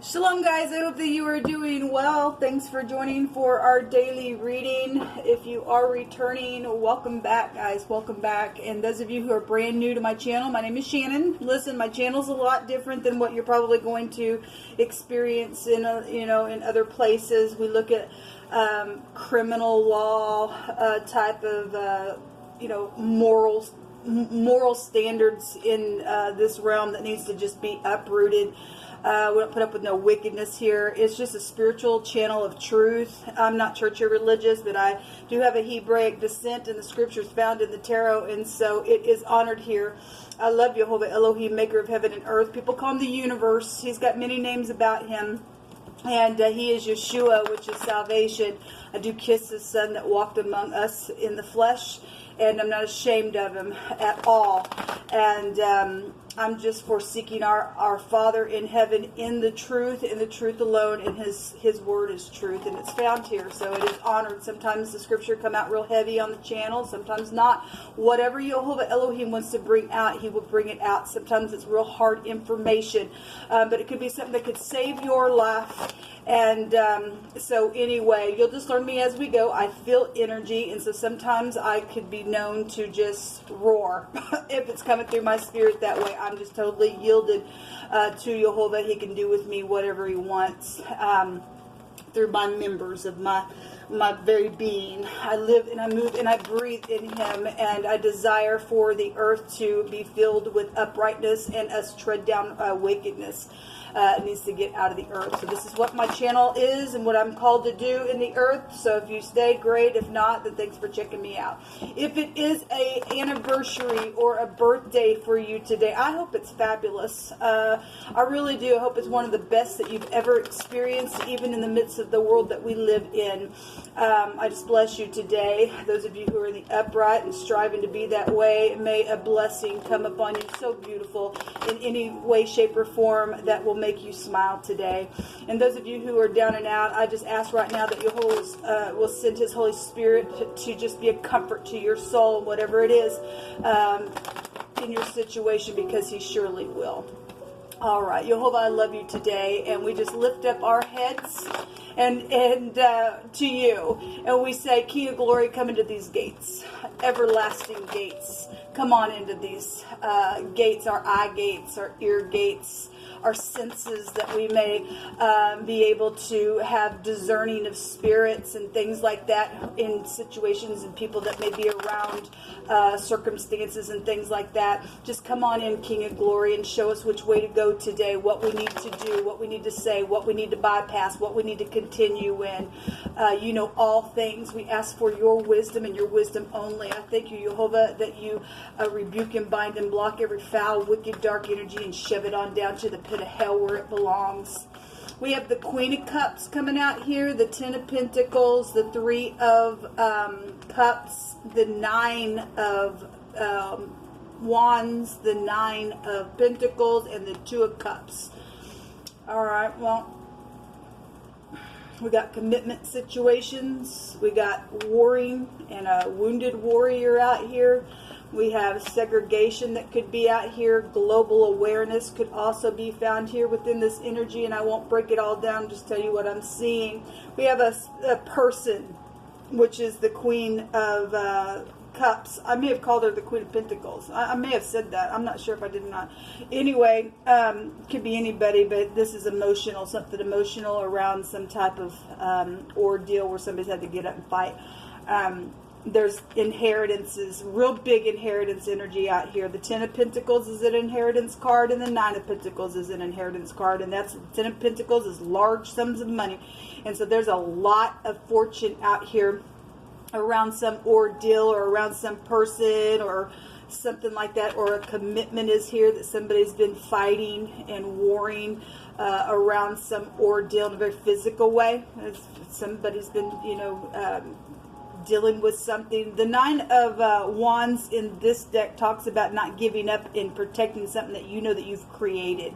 Shalom guys, I hope that you are doing well. Thanks for joining for our daily reading. If you are returning, welcome back guys, welcome back. And those of you who are brand new to my channel, my name is Shannon. Listen, my channel's a lot different than what you're probably going to experience in in other places. We look at criminal law type of moral standards in this realm that needs to just be uprooted. We don't put up with no wickedness here. It's just a spiritual channel of truth. I'm not church or religious, but I do have a Hebraic descent, and the scriptures found in the tarot, and so it is honored here. I love Jehovah Elohim, maker of heaven and earth. People call him the universe. He's got many names about him. And he is Yeshua, which is salvation. I do kiss his son that walked among us in the flesh, and I'm not ashamed of him at all. And I'm just for seeking our Father in heaven in the truth alone, and his word is truth, and it's found here, so it is honored. Sometimes the scripture come out real heavy on the channel, sometimes not. Whatever Jehovah Elohim wants to bring out, he will bring it out. Sometimes it's real hard information, but it could be something that could save your life. And so anyway, you'll just learn me as we go. I feel energy, and so sometimes I could be known to just roar if it's coming through my spirit that way. I'm just totally yielded to Jehovah. He can do with me whatever he wants through my members of my very being. I live and I move and I breathe in him, and I desire for the earth to be filled with uprightness and us tread down wickedness. It needs to get out of the earth. So this is what my channel is and what I'm called to do in the earth. So if you stay, great. If not, then thanks for checking me out. If it is a anniversary or a birthday for you today, I hope it's fabulous. I really do. I hope it's one of the best that you've ever experienced, even in the midst of the world that we live in. I just bless you today. Those of you who are in the upright and striving to be that way, may a blessing come upon you so beautiful in any way, shape, or form that will make you smile today. And those of you who are down and out, I just ask right now that Jehovah will send his Holy Spirit to just be a comfort to your soul, whatever it is in your situation, because he surely will. All right, Jehovah, I love you today, and we just lift up our heads and to you, and we say, King of Glory, come into these gates, everlasting gates. Come on into these gates, our eye gates, our ear gates, our senses, that we may be able to have discerning of spirits and things like that in situations and people that may be around circumstances and things like that. Just come on in, King of Glory, and show us which way to go today, what we need to do, what we need to say, what we need to bypass, what we need to continue in. You know all things. We ask for your wisdom and your wisdom only. I thank you, Jehovah, that you rebuke and bind and block every foul, wicked, dark energy and shove it on down to the pit of hell where it belongs. We have the Queen of Cups coming out here, the Ten of Pentacles, the Three of Cups, the Nine of Wands, the Nine of Pentacles, and the Two of Cups. All right, well, we got commitment situations. We got warring and a wounded warrior out here. We have segregation that could be out here. Global awareness could also be found here within this energy, and I won't break it all down, just tell you what I'm seeing. We have a person, which is the Queen of Cups. I may have called her the Queen of Pentacles. I may have said that. I'm not sure if I did or not. Anyway, could be anybody, but this is emotional, something emotional around some type of ordeal where somebody's had to get up and fight. There's inheritances, real big inheritance energy out here. The Ten of Pentacles is an inheritance card, and the Nine of Pentacles is an inheritance card, and that's the Ten of Pentacles is large sums of money. And so there's a lot of fortune out here around some ordeal or around some person or something like that, or a commitment is here that somebody's been fighting and warring around some ordeal in a very physical way. Somebody's been, dealing with something. The Nine of Wands in this deck talks about not giving up and protecting something that you know that you've created.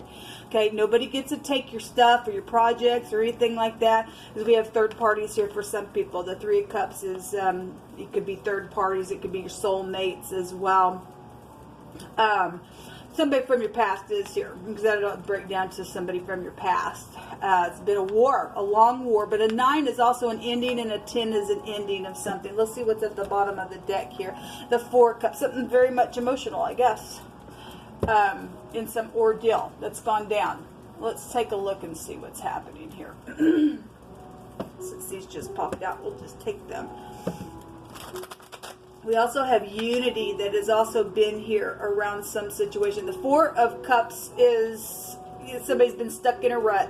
Okay, nobody gets to take your stuff or your projects or anything like that, because we have third parties here for some people. The Three of Cups is, it could be third parties, it could be your soulmates as well. somebody from your past is here, because that'll break down to somebody from your past. It's been a war, a long war, but a 9 is also an ending, and a 10 is an ending of something. Let's see what's at the bottom of the deck here. The 4 cups, something very much emotional, I guess, in some ordeal that's gone down. Let's take a look and see what's happening here. Since these just popped out, we'll just take them. We also have unity that has also been here around some situation. The 4 of Cups is somebody's been stuck in a rut.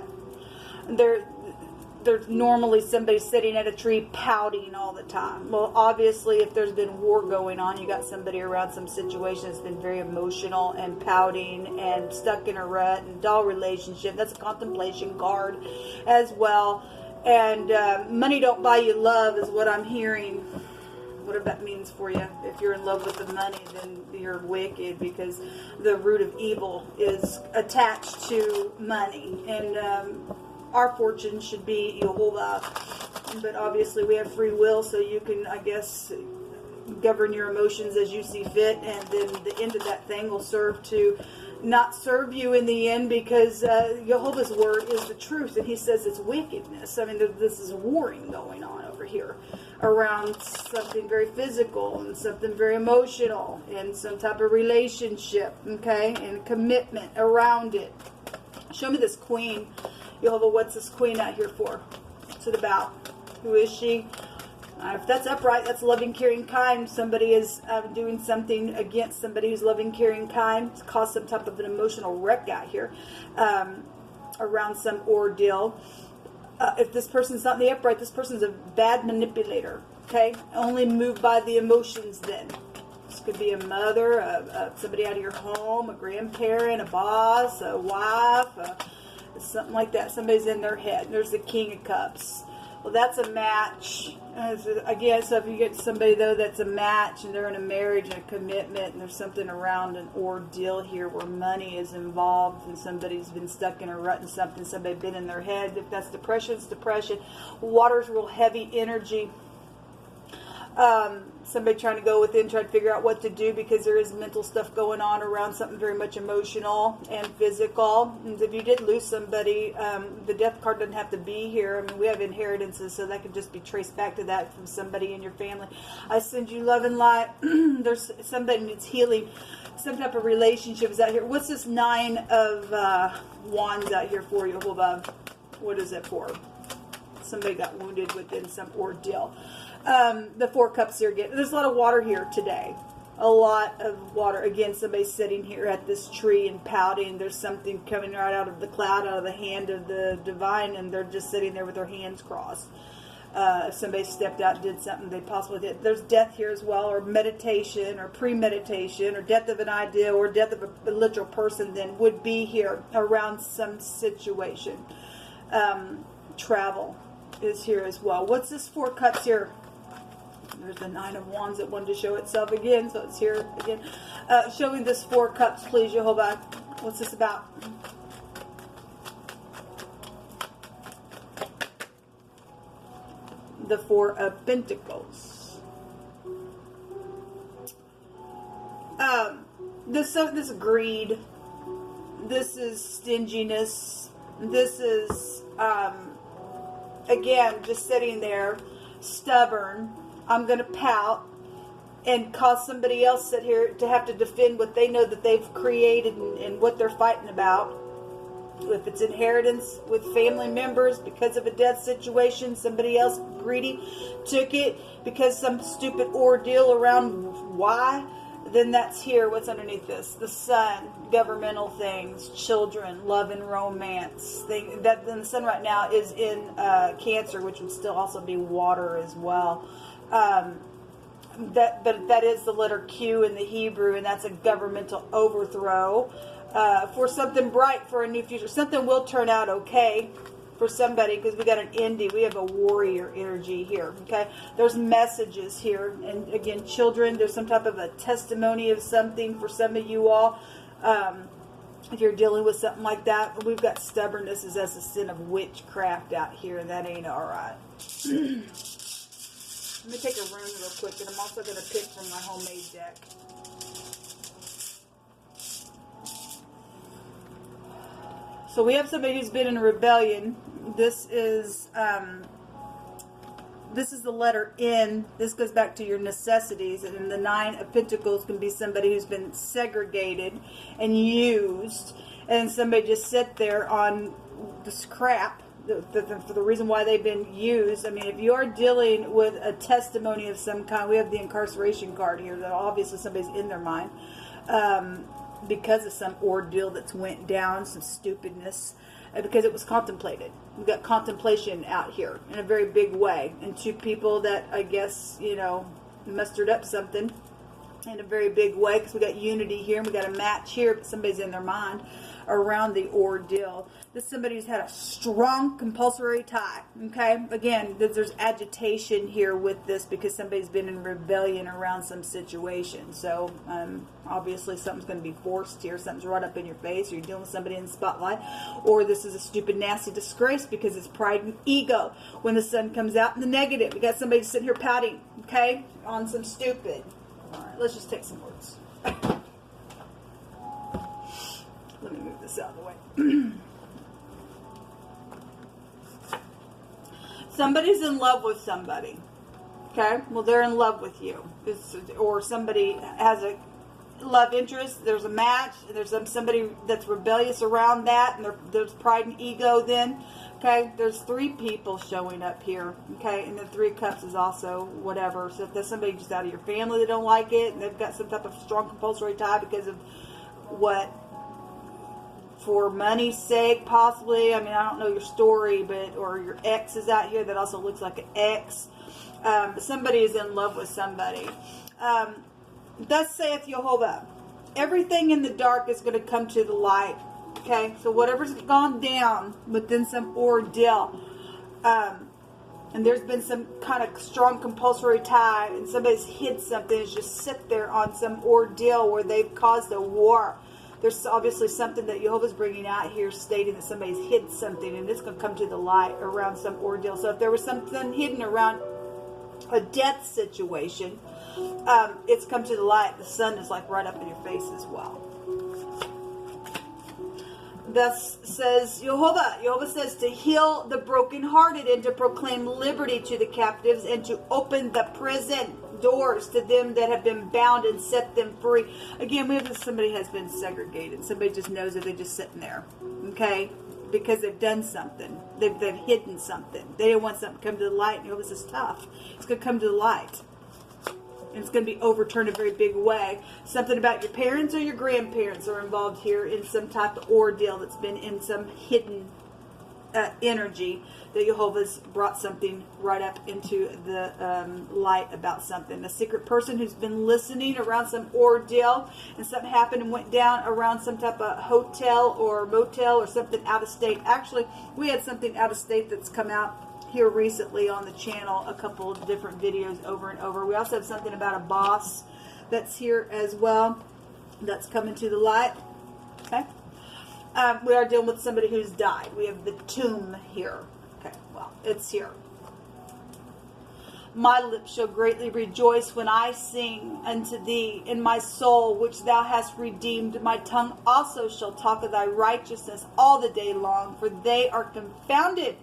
There's normally somebody sitting at a tree pouting all the time. Well, obviously, if there's been war going on, you got somebody around some situation that's been very emotional and pouting and stuck in a rut and dull relationship. That's a contemplation card as well. And money don't buy you love is what I'm hearing. Whatever that means for you. If you're in love with the money, then you're wicked, because the root of evil is attached to money. And our fortune should be Yehovah. But obviously we have free will, so you can, I guess, govern your emotions as you see fit. And then the end of that thing will serve to not serve you in the end, because Jehovah's word is the truth, and he says it's wickedness. I mean, this is warring going on over here around something very physical and something very emotional and some type of relationship, okay, and commitment around it. Show me this queen. Jehovah, what's this queen out here for? What's it about? Who is she? If that's upright, that's loving, caring, kind. Somebody is doing something against somebody who's loving, caring, kind. It's caused some type of an emotional wreck out here around some ordeal. If this person's not in the upright, this person's a bad manipulator. Okay? Only moved by the emotions then. This could be a mother, somebody out of your home, a grandparent, a boss, a wife, something like that. Somebody's in their head. There's the King of Cups. Well, that's a match. Again, so if you get somebody, though, that's a match, and they're in a marriage and a commitment, and there's something around an ordeal here where money is involved, and somebody's been stuck in a rut and something, somebody's been in their head. If that's depression, it's depression. Water's real heavy energy. Somebody trying to go within, trying to figure out what to do, because there is mental stuff going on around something very much emotional and physical. And if you did lose somebody, the death card doesn't have to be here. I mean, we have inheritances, so that could just be traced back to that from somebody in your family. I send you love and light. There's somebody needs healing. Some type of relationship is out here. What's this 9 of Wands out here for you? What is it for? Somebody got wounded within some ordeal. The 4 cups here again. There's a lot of water here today. A lot of water. Again, somebody's sitting here at this tree and pouting. There's something coming right out of the cloud, out of the hand of the divine, and they're just sitting there with their hands crossed. If somebody stepped out and did something they possibly did. There's death here as well, or meditation, or premeditation, or death of an idea, or death of a literal person then would be here around some situation. Travel is here as well. What's this 4 cups here? There's the 9 of Wands that wanted to show itself again, so it's here again. Show me this 4 cups, please, Jehovah. What's this about? The 4 of Pentacles. This greed. This is stinginess. This is again just sitting there, stubborn. I'm going to pout and cause somebody else sit here to have to defend what they know that they've created and what they're fighting about. If it's inheritance with family members because of a death situation, somebody else greedy took it because some stupid ordeal around why, then that's here. What's underneath this? The sun, governmental things, children, love and romance. Then the sun right now is in Cancer, which would still also be water as well. But that is the letter Q in the Hebrew, and that's a governmental overthrow for something bright, for a new future. Something will turn out okay for somebody, because we got an ending. We have a warrior energy here. Okay, there's messages here, and again, children. There's some type of a testimony of something for some of you all. If you're dealing with something like that, we've got stubbornness as a sin of witchcraft out here, and that ain't all right. Let me take a rune real quick, and I'm also going to pick from my homemade deck. So we have somebody who's been in rebellion. This is the letter N. This goes back to your necessities. And the 9 of Pentacles can be somebody who's been segregated and used. And somebody just sit there on this crap for the reason why they've been used. I mean, if you are dealing with a testimony of some kind, we have the incarceration card here. That obviously somebody's in their mind. Because of some ordeal that's went down, some stupidness, because it was contemplated. We've got contemplation out here in a very big way. And 2 people that, I guess, you know, mustered up something in a very big way, because we got unity here and we got a match here, but somebody's in their mind around the ordeal. This is somebody who's had a strong compulsory tie. Okay, again, there's agitation here with this because somebody's been in rebellion around some situation. So obviously something's going to be forced here. Something's right up in your face, or you're dealing with somebody in the spotlight, or this is a stupid, nasty disgrace because it's pride and ego. When the sun comes out in the negative, we got somebody sitting here pouting, okay, on some stupid. All right, let's just take some words. Let me move this out of the way. Somebody's in love with somebody. Okay? Well, they're in love with you. Or somebody has a love interest. There's a match. There's somebody that's rebellious around that. And there's pride and ego then. Okay? There's 3 people showing up here. Okay? And the 3 cups is also whatever. So if there's somebody just out of your family that don't like it, and they've got some type of strong compulsory tie because of what? For money's sake, possibly. I mean, I don't know your story, but, or your ex is out here that also looks like an ex. Somebody is in love with somebody. Thus saith Jehovah, everything in the dark is going to come to the light. Okay, so whatever's gone down within some ordeal, and there's been some kind of strong compulsory tie, and somebody's hid something, is just sit there on some ordeal where they've caused a war. There's obviously something that Jehovah's bringing out here, stating that somebody's hid something, and it's going to come to the light around some ordeal. So if there was something hidden around a death situation, it's come to the light. The sun is like right up in your face as well. Thus says Jehovah. Jehovah says to heal the brokenhearted and to proclaim liberty to the captives and to open the prison doors to them that have been bound and set them free. Again, we have somebody has been segregated. Somebody just knows that they're just sitting there. Okay? Because they've done something. They've hidden something. They didn't want something to come to the light. And Jehovah says tough. It's going to come to the light. And it's going to be overturned in a very big way. Something about your parents or your grandparents are involved here in some type of ordeal that's been in some hidden energy that Jehovah's brought something right up into the light about something. A secret person who's been listening around some ordeal, and something happened and went down around some type of hotel or motel or something out of state. Actually, we had something out of state that's come out here recently on the channel, a couple of different videos over and over. We also have something about a boss that's here as well, that's coming to the light. Okay. We are dealing with somebody who's died. We have the tomb here. Okay, well, it's here. My lips shall greatly rejoice when I sing unto thee in my soul, which thou hast redeemed. My tongue also shall talk of thy righteousness all the day long, for they are confounded.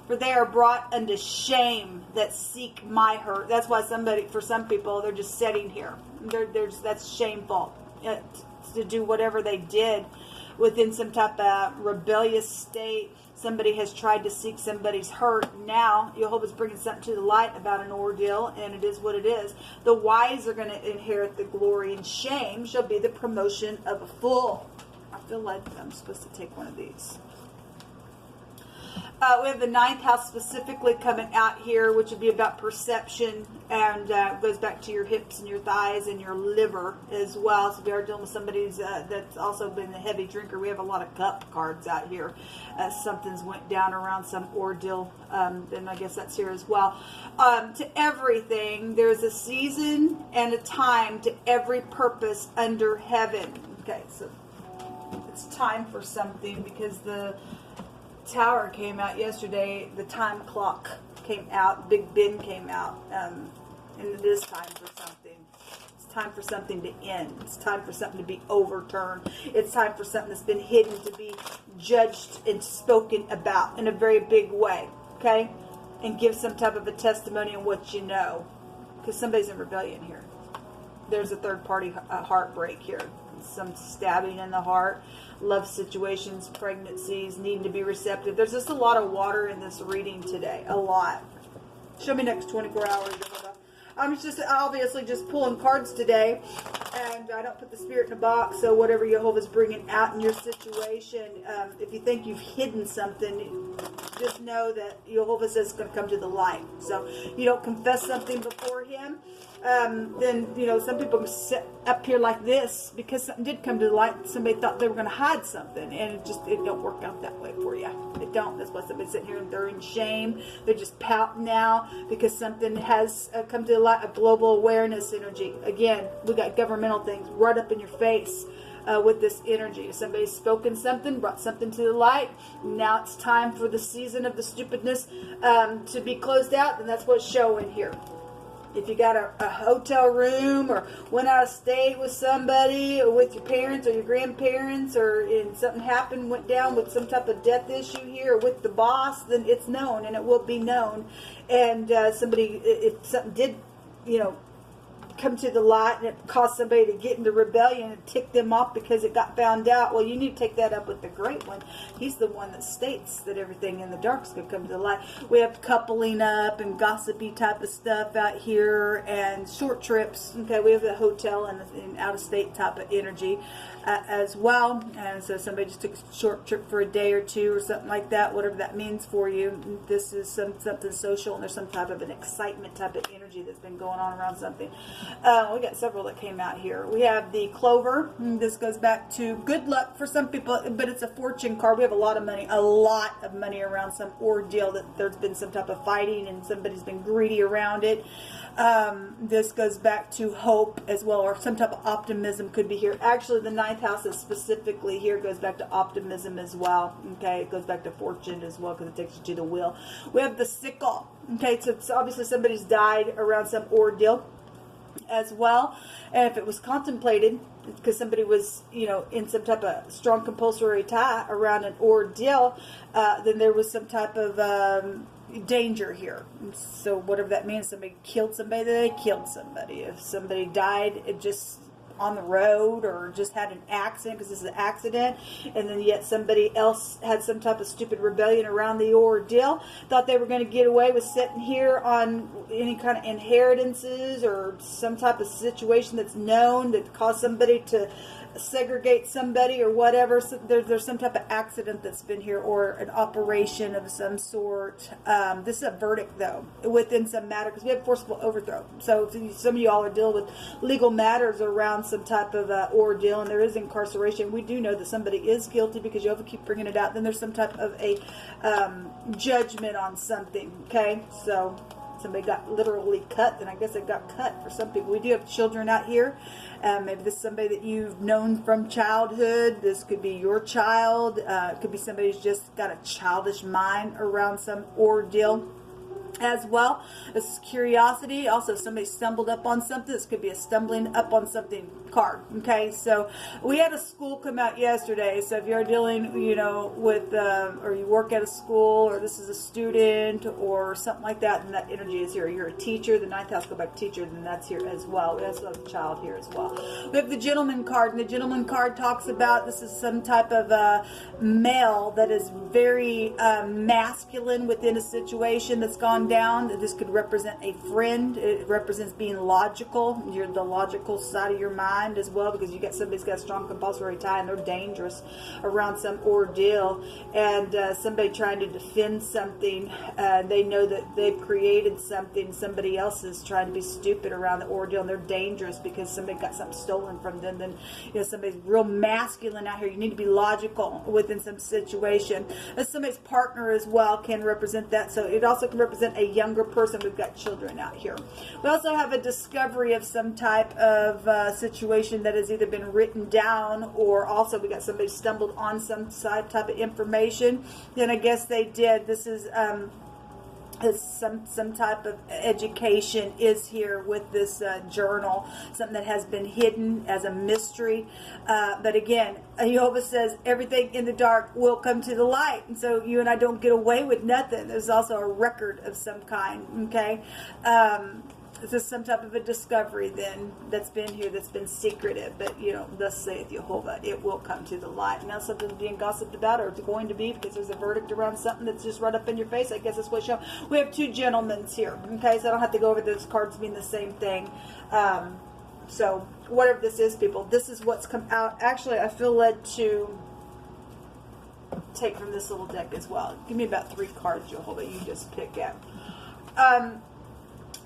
For they are brought unto shame that seek my hurt. That's why for some people, they're just sitting here. That's shameful to do whatever they did within some type of rebellious state. Somebody has tried to seek somebody's hurt. Now, Jehovah's bringing something to the light about an ordeal, and it is what it is. The wise are going to inherit the glory, and shame shall be the promotion of a fool. I feel like I'm supposed to take one of these. We have the 9th house specifically coming out here, which would be about perception, and goes back to your hips and your thighs and your liver as well. So we are dealing with somebody that's also been a heavy drinker. We have a lot of cup cards out here. Something's went down around some ordeal, then I guess that's here as well. To everything, there's a season and a time to every purpose under heaven. Okay, so it's time for something, because the Tower came out yesterday, the time clock came out, Big Ben came out, and it is time for something. It's time for something to end. It's time for something to be overturned. It's time for something that's been hidden to be judged and spoken about in a very big way, okay? And give some type of a testimony on what you know, because somebody's in rebellion here. There's a third-party heartbreak here. Some stabbing in the heart, love situations, pregnancies, needing to be receptive. There's just a lot of water in this reading today. A lot. Show me next 24 hours. I'm just obviously just pulling cards today, and I don't put the spirit in a box, so whatever Jehovah's bringing out in your situation, if you think you've hidden something, just know that Jehovah says it's going to come to the light. So you don't confess something before him, then, you know, some people sit up here like this because something did come to the light. Somebody thought they were going to hide something, and it don't work out that way for you. It don't. That's why somebody's sitting here and they're in shame. They're just pouting now because something has come to the light, a global awareness energy. Again, we got governmental things right up in your face. With this energy. If somebody's spoken something, brought something to the light, now it's time for the season of the stupidness to be closed out, and that's what's showing here. If you got a hotel room or went out of state with somebody or with your parents or your grandparents, or something happened, went down with some type of death issue here, or with the boss, then it's known and it will be known. And somebody, if something did, you know, come to the light and it caused somebody to get into rebellion and tick them off because it got found out, well, you need to take that up with the Great One. He's the one that states that everything in the dark is going to come to the light. We have coupling up and gossipy type of stuff out here, and short trips. Okay, we have a hotel and out-of-state type of energy as well. And so somebody just took a short trip for a day or two or something like that, whatever that means for you. This is something social, and there's some type of an excitement type of energy that's been going on around something. We got several that came out here. We have the Clover. This goes back to good luck for some people, but it's a fortune card. We have a lot of money around some ordeal that there's been some type of fighting and somebody's been greedy around it. This goes back to hope as well, or some type of optimism could be here. Actually, the 9th house is specifically here, goes back to optimism as well. Okay, it goes back to fortune as well because it takes you to the wheel. We have the sickle. Okay, so obviously somebody's died around some ordeal as well, and if it was contemplated because somebody was, you know, in some type of strong compulsory tie around an ordeal, then there was some type of danger here. So whatever that means, somebody killed somebody, they killed somebody. If somebody died, it just on the road or just had an accident, because this is an accident, and then yet somebody else had some type of stupid rebellion around the ordeal, thought they were going to get away with sitting here on any kind of inheritances or some type of situation that's known that caused somebody to segregate somebody or whatever. So there's some type of accident that's been here, or an operation of some sort. This is a verdict, though, within some matter, because we have forcible overthrow. So some of you all are dealing with legal matters around some type of ordeal, and there is incarceration. We do know that somebody is guilty because you have to keep bringing it out. Then there's some type of a judgment on something. Okay, so somebody got literally cut, then I guess it got cut for some people. We do have children out here. Maybe this is somebody that you've known from childhood. This could be your child. It could be somebody who's just got a childish mind around some ordeal as well. This is curiosity. Also, somebody stumbled up on something. This could be a stumbling up on something card. Okay, so we had a school come out yesterday. So if you're dealing, you know, with, or you work at a school, or this is a student, or something like that, then that energy is here. You're a teacher. The 9th house go back to teacher, then that's here as well. We also have a child here as well. We have the gentleman card, and the gentleman card talks about this is some type of male that is very masculine within a situation that's gone down. This could represent a friend. It represents being logical. You're the logical side of your mind as well, because you got somebody's got a strong compulsory tie and they're dangerous around some ordeal, and somebody trying to defend something. They know that they've created something. Somebody else is trying to be stupid around the ordeal, and they're dangerous because somebody got something stolen from them. Then, you know, somebody's real masculine out here. You need to be logical within some situation. And somebody's partner as well can represent that. So it also can represent a younger person. We've got children out here. We also have a discovery of some type of situation that has either been written down, or also we got somebody stumbled on some type of information. Then I guess they did. This is Some type of education is here with this journal, something that has been hidden as a mystery. But again, Jehovah says everything in the dark will come to the light, and so you and I don't get away with nothing. There's also a record of some kind. Okay. This is some type of a discovery then that's been here, that's been secretive. But, you know, thus saith Jehovah, it will come to the light. Now something's being gossiped about, or it's going to be, because there's a verdict around something that's just right up in your face. I guess that's what's shown. We have two gentlemen here, okay? So I don't have to go over those cards being the same thing. So whatever this is, people, this is what's come out. Actually, I feel led to take from this little deck as well. Give me about 3 cards, Jehovah, you just pick at.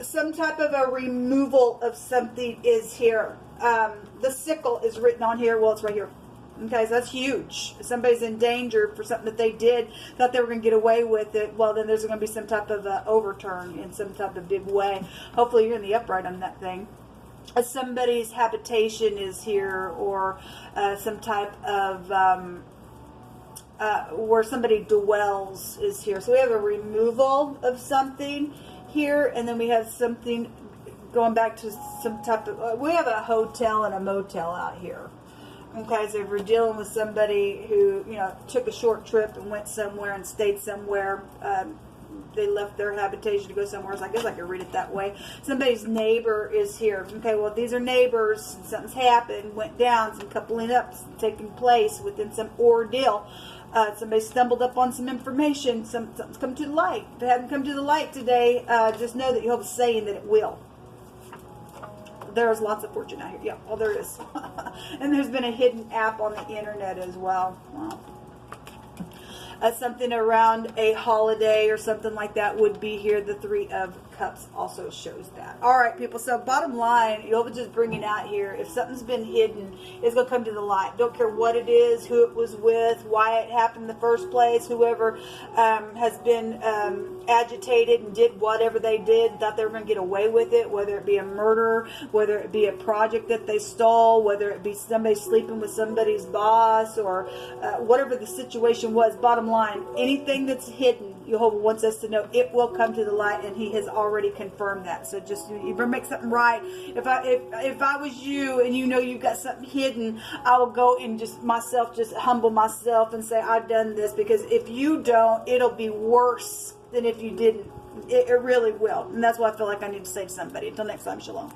Some type of a removal of something is here. The sickle is written on here. Well, it's right here. Okay, so that's huge. If somebody's in danger for something that they did, thought they were going to get away with it, well, then there's going to be some type of overturn in some type of big way. Hopefully you're in the upright on that thing. Somebody's habitation is here, or some type of where somebody dwells is here. So we have a removal of something here, and then we have something going back to some type of, we have a hotel and a motel out here. Okay, so if we're dealing with somebody who, you know, took a short trip and went somewhere and stayed somewhere, they left their habitation to go somewhere else. I guess I could read it that way. Somebody's neighbor is here. Okay, well, these are neighbors. Something's happened, went down, some coupling up taking place within some ordeal. Somebody stumbled up on some information. Something's come to the light. If it hasn't come to the light today, just know that Jehovah's saying that it will. There's lots of fortune out here. Yeah, well, there is. And there's been a hidden app on the internet as well. Wow. Something around a holiday or something like that would be here. The 3 of Cups also shows that. All right, people. So bottom line, you'll just bringing out here, if something's been hidden, it's going to come to the light. Don't care what it is, who it was with, why it happened in the first place. Whoever has been agitated and did whatever they did, thought they were going to get away with it, whether it be a murder, whether it be a project that they stole, whether it be somebody sleeping with somebody's boss, or whatever the situation was. Bottom line, anything that's hidden, Jehovah wants us to know it will come to the light, and He has already confirmed that. So just, you better make something right. If I was you and you know you've got something hidden, I will go and just humble myself and say, I've done this, because if you don't, it'll be worse than if you didn't. It really will. And that's what I feel like I need to say to somebody. Until next time, shalom.